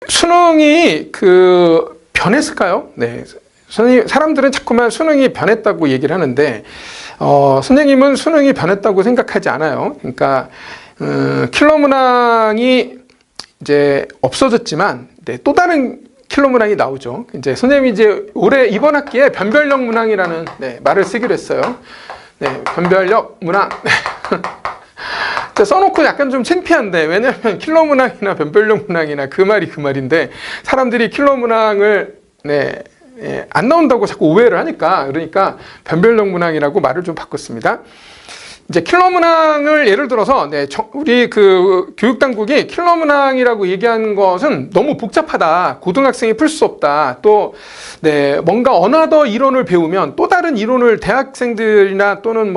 수능이 변했을까요? 네. 사람들은 자꾸만 수능이 변했다고 얘기를 하는데, 선생님은 수능이 변했다고 생각하지 않아요. 그러니까, 킬러 문항이 이제 없어졌지만, 네, 또 다른 킬러 문항이 나오죠. 이제 선생님이 이제 올해 이번 학기에 변별력 문항이라는 네, 말을 쓰기로 했어요. 네, 변별력 문항. 써놓고 약간 좀 창피한데, 왜냐면 킬러 문항이나 변별력 문항이나 그 말인데, 사람들이 킬러 문항을, 네, 예, 안 나온다고 자꾸 오해를 하니까, 그러니까 변별력 문항이라고 말을 좀 바꿨습니다. 이제 킬러 문항을 예를 들어서, 네, 우리 교육당국이 킬러 문항이라고 얘기하는 것은 너무 복잡하다. 고등학생이 풀 수 없다. 또, 네, 뭔가 어나더 이론을 배우면 또 다른 이론을 대학생들이나 또는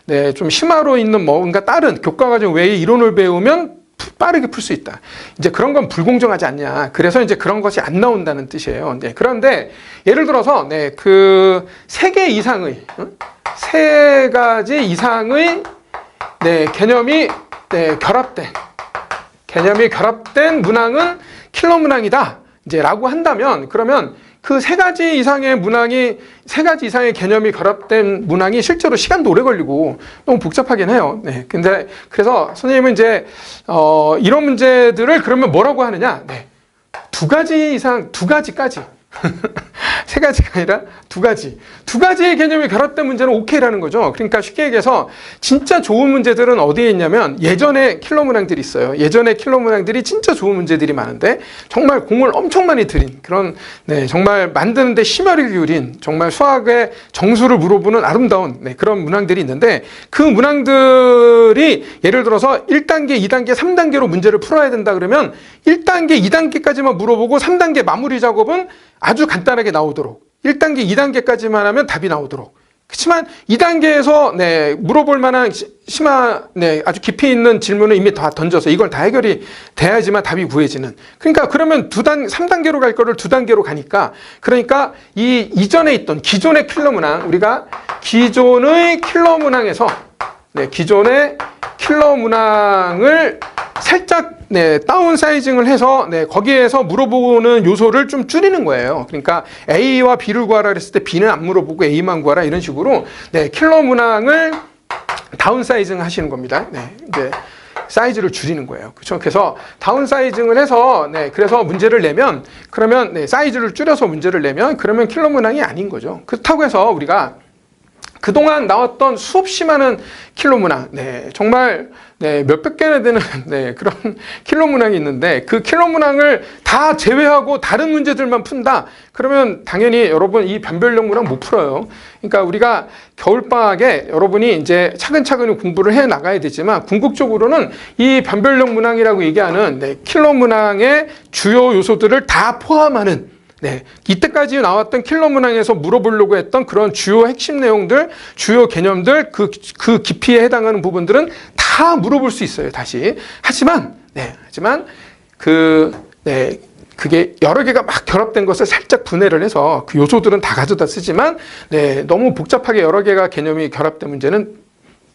네, 좀 심화로 있는 뭔가 다른 교과과정 외의 이론을 배우면 빠르게 풀 수 있다. 이제 그런 건 불공정하지 않냐. 그래서 이제 그런 것이 안 나온다는 뜻이에요. 네, 그런데 예를 들어서, 네, 세 개 이상의, 세 가지 이상의, 네, 개념이 결합된 문항은 킬러 문항이다. 이제 라고 한다면, 그러면 그 세 가지 이상의 개념이 결합된 문항이 실제로 시간도 오래 걸리고 너무 복잡하긴 해요. 네. 근데 그래서 선생님은 이제, 이런 문제들을 그러면 뭐라고 하느냐? 네. 두 가지까지. 세 가지가 아니라 두 가지의 개념이 결합된 문제는 오케이라는 거죠. 그러니까 쉽게 얘기해서 진짜 좋은 문제들은 어디에 있냐면 예전에 킬러 문항들이 있어요. 예전에 킬러 문항들이 진짜 좋은 문제들이 많은데 정말 공을 엄청 많이 들인 그런, 네, 정말 만드는데 심혈을 기울인 정말 수학의 정수를 물어보는 아름다운, 네, 그런 문항들이 있는데 그 문항들이 예를 들어서 1단계, 2단계, 3단계로 문제를 풀어야 된다 그러면 1단계, 2단계까지만 물어보고 3단계 마무리 작업은 아주 간단하게 나오도록 1단계, 2단계까지만 하면 답이 나오도록. 그렇지만 2단계에서 네, 물어볼 만한 네, 아주 깊이 있는 질문을 이미 다 던져서 이걸 다 해결이 돼야지만 답이 구해지는. 그러니까 그러면 3단계로 갈 거를 2단계로 가니까 그러니까 이전에 있던 기존의 킬러 문항, 우리가 기존의 킬러 문항에서 네, 기존의 킬러 문항을 살짝 네, 다운 사이징을 해서 네, 거기에서 물어보는 요소를 좀 줄이는 거예요. 그러니까 A와 B를 구하라 그랬을 때 B는 안 물어보고 A만 구하라 이런 식으로 네, 킬러 문항을 다운 사이징 하시는 겁니다. 네, 이제 사이즈를 줄이는 거예요. 그렇죠? 그래서 다운 사이징을 해서 네, 그래서 문제를 내면 그러면 네, 사이즈를 줄여서 문제를 내면 그러면 킬러 문항이 아닌 거죠. 그렇다고 해서 우리가 그동안 나왔던 수없이 많은 킬러 문항, 네, 정말, 네, 몇백 개나 되는, 네, 그런 킬러 문항이 있는데, 그 킬러 문항을 다 제외하고 다른 문제들만 푼다? 그러면 당연히 여러분 이 변별력 문항 못 풀어요. 그러니까 우리가 겨울방학에 여러분이 이제 차근차근히 공부를 해 나가야 되지만, 궁극적으로는 이 변별력 문항이라고 얘기하는, 네, 킬러 문항의 주요 요소들을 다 포함하는, 네, 이때까지 나왔던 킬러 문항에서 물어보려고 했던 그런 주요 핵심 내용들, 주요 개념들, 그 깊이에 해당하는 부분들은 다 물어볼 수 있어요, 다시. 하지만 그게 여러 개가 막 결합된 것을 살짝 분해를 해서 그 요소들은 다 가져다 쓰지만, 네, 너무 복잡하게 여러 개가 개념이 결합된 문제는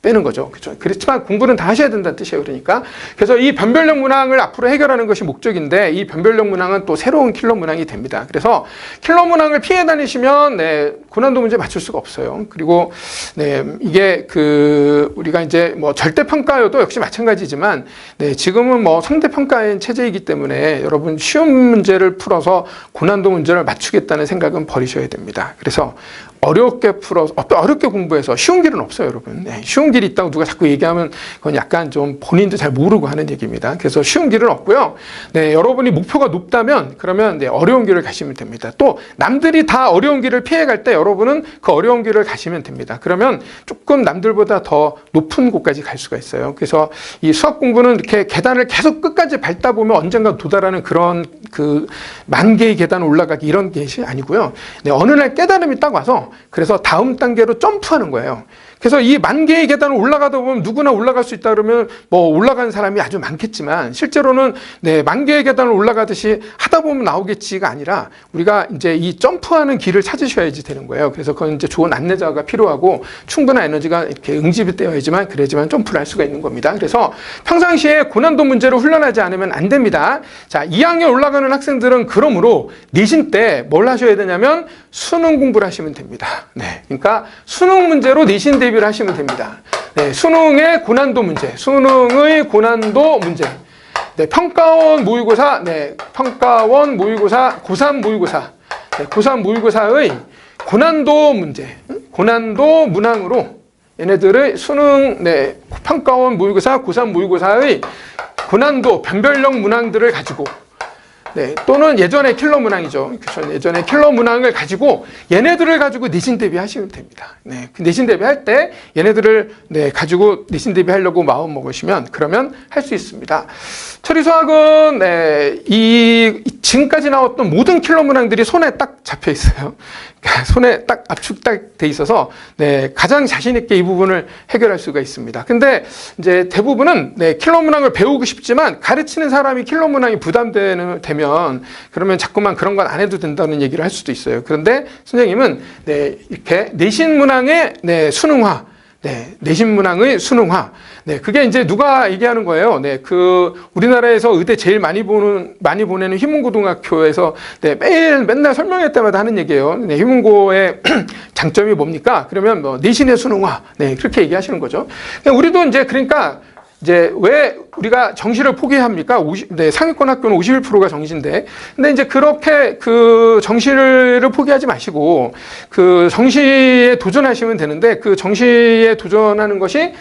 빼는 거죠. 그렇죠? 그렇지만 공부는 다 하셔야 된다는 뜻이에요. 그러니까. 그래서 이 변별력 문항을 앞으로 해결하는 것이 목적인데 이 변별력 문항은 또 새로운 킬러 문항이 됩니다. 그래서 킬러 문항을 피해 다니시면 네, 고난도 문제 맞출 수가 없어요. 그리고 네, 이게 우리가 이제 절대 평가여도 역시 마찬가지지만 네, 지금은 상대 평가인 체제이기 때문에 여러분 쉬운 문제를 풀어서 고난도 문제를 맞추겠다는 생각은 버리셔야 됩니다. 그래서 어렵게 공부해서 쉬운 길은 없어요, 여러분. 네, 쉬운 길이 있다고 누가 자꾸 얘기하면 그건 약간 좀 본인도 잘 모르고 하는 얘기입니다. 그래서 쉬운 길은 없고요. 네, 여러분이 목표가 높다면 그러면 네, 어려운 길을 가시면 됩니다. 또 남들이 다 어려운 길을 피해갈 때 여러분은 그 어려운 길을 가시면 됩니다. 그러면 조금 남들보다 더 높은 곳까지 갈 수가 있어요. 그래서 이 수학 공부는 이렇게 계단을 계속 끝까지 밟다 보면 언젠가 도달하는 그런 만 개의 계단 올라가기 이런 것이 아니고요. 네, 어느 날 깨달음이 딱 와서 그래서 다음 단계로 점프하는 거예요. 그래서 이 10,000개의 계단을 올라가다 보면 누구나 올라갈 수 있다 그러면 뭐 올라가는 사람이 아주 많겠지만 실제로는 10,000개의 계단을 올라가듯이 하다 보면 나오겠지가 아니라 우리가 이제 이 점프하는 길을 찾으셔야지 되는 거예요. 그래서 그건 이제 좋은 안내자가 필요하고 충분한 에너지가 이렇게 응집이 되어야지만 그래야지만 점프를 할 수가 있는 겁니다. 그래서 평상시에 고난도 문제를 훈련하지 않으면 안 됩니다. 자, 2학년 올라가는 학생들은 그러므로 내신 때 뭘 하셔야 되냐면 수능 공부를 하시면 됩니다. 네, 그러니까 수능 문제로 내신 대비를 하시면 됩니다. 네, 수능의 고난도 문제, 수능의 고난도 문제. 네, 평가원 모의고사, 평가원 모의고사, 고3 모의고사, 고3 모의고사의 고난도 문제, 고난도 문항으로 얘네들의 수능, 평가원 모의고사, 고3 모의고사의 고난도 변별력 문항들을 가지고 또는 예전에 킬러 문항이죠. 예전에 킬러 문항을 가지고 얘네들을 가지고 내신 대비하시면 됩니다. 그 내신 대비할 때 얘네들을 가지고 내신 대비하려고 마음 먹으시면 그러면 할 수 있습니다. 처리수학은 이 지금까지 나왔던 모든 킬러 문항들이 손에 딱 잡혀 있어요. 손에 딱 압축 딱 돼 있어서 가장 자신 있게 이 부분을 해결할 수가 있습니다. 근데 이제 대부분은 킬러 문항을 배우고 싶지만 가르치는 사람이 킬러 문항이 부담되면 그러면 자꾸만 그런 건 안 해도 된다는 얘기를 할 수도 있어요. 그런데 선생님은 이렇게 내신 문항의 수능화, 내신 문항의 수능화. 그게 이제 누가 얘기하는 거예요. 그 우리나라에서 의대 제일 많이 보내는 휘문고등학교에서 맨날 설명회 때마다 하는 얘기예요. 휘문고의 장점이 뭡니까? 그러면 뭐 내신의 수능화. 그렇게 얘기하시는 거죠. 우리도 이제 그러니까 이제 왜 우리가 정시를 포기합니까? 상위권 학교는 51%가 정시인데. 근데 이제 그렇게 그 정시를 포기하지 마시고 그 정시에 도전하시면 되는데 그 정시에 도전하는 것이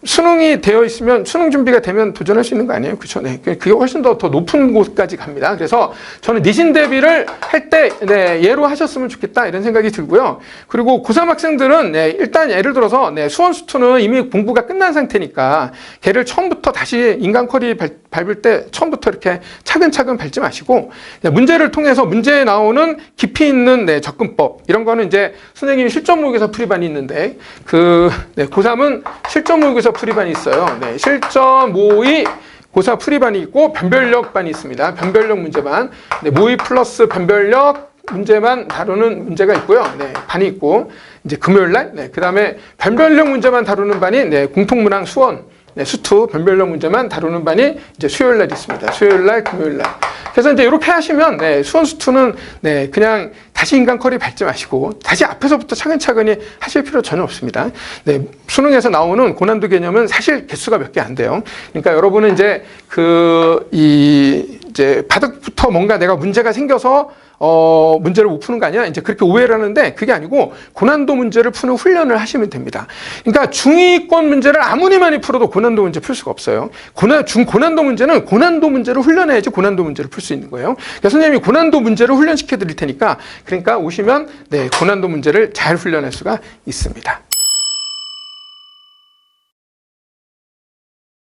수능이 되어 있으면 수능 준비가 되면 도전할 수 있는 거 아니에요? 그렇죠? 그게 훨씬 더 높은 곳까지 갑니다. 그래서 저는 내신 대비를 할 때 예로 하셨으면 좋겠다 이런 생각이 들고요. 그리고 고3 학생들은 일단 예를 들어서 수원수투는 이미 공부가 끝난 상태니까 걔를 처음부터 다시 인간 쿼리 밟을 때 처음부터 이렇게 차근차근 밟지 마시고 문제를 통해서 문제에 나오는 깊이 있는 접근법 이런 거는 이제 선생님이 실전 모의고사 풀이반이 있는데 그 고3은 실전 모의고사 풀이반이 있어요. 실전 모의 고사 풀이반이 있고 변별력반이 있습니다. 변별력 문제반, 모의 플러스 변별력 문제만 다루는 문제가 있고요. 반이 있고 이제 금요일 날, 그 다음에 변별력 문제만 다루는 반이 공통문항 수원, 수투 변별력 문제만 다루는 반이 이제 수요일 날 있습니다. 수요일 날, 금요일 날. 그래서 이제 이렇게 하시면 수원 수투는 그냥 다시 인간 쿼리 밟지 마시고 다시 앞에서부터 차근차근히 하실 필요 전혀 없습니다. 수능에서 나오는 고난도 개념은 사실 개수가 몇 개 안 돼요. 그러니까 여러분은 이제 이제 바닥부터 뭔가 내가 문제가 생겨서 문제를 못 푸는 거 아니야? 이제 그렇게 오해를 하는데 그게 아니고 고난도 문제를 푸는 훈련을 하시면 됩니다. 그러니까 중위권 문제를 아무리 많이 풀어도 고난도 문제 풀 수가 없어요. 중고난도 문제는 고난도 문제를 훈련해야지 고난도 문제를 풀 수 있는 거예요. 그러니까 선생님이 고난도 문제를 훈련시켜 드릴 테니까 그러니까 오시면 고난도 문제를 잘 훈련할 수가 있습니다.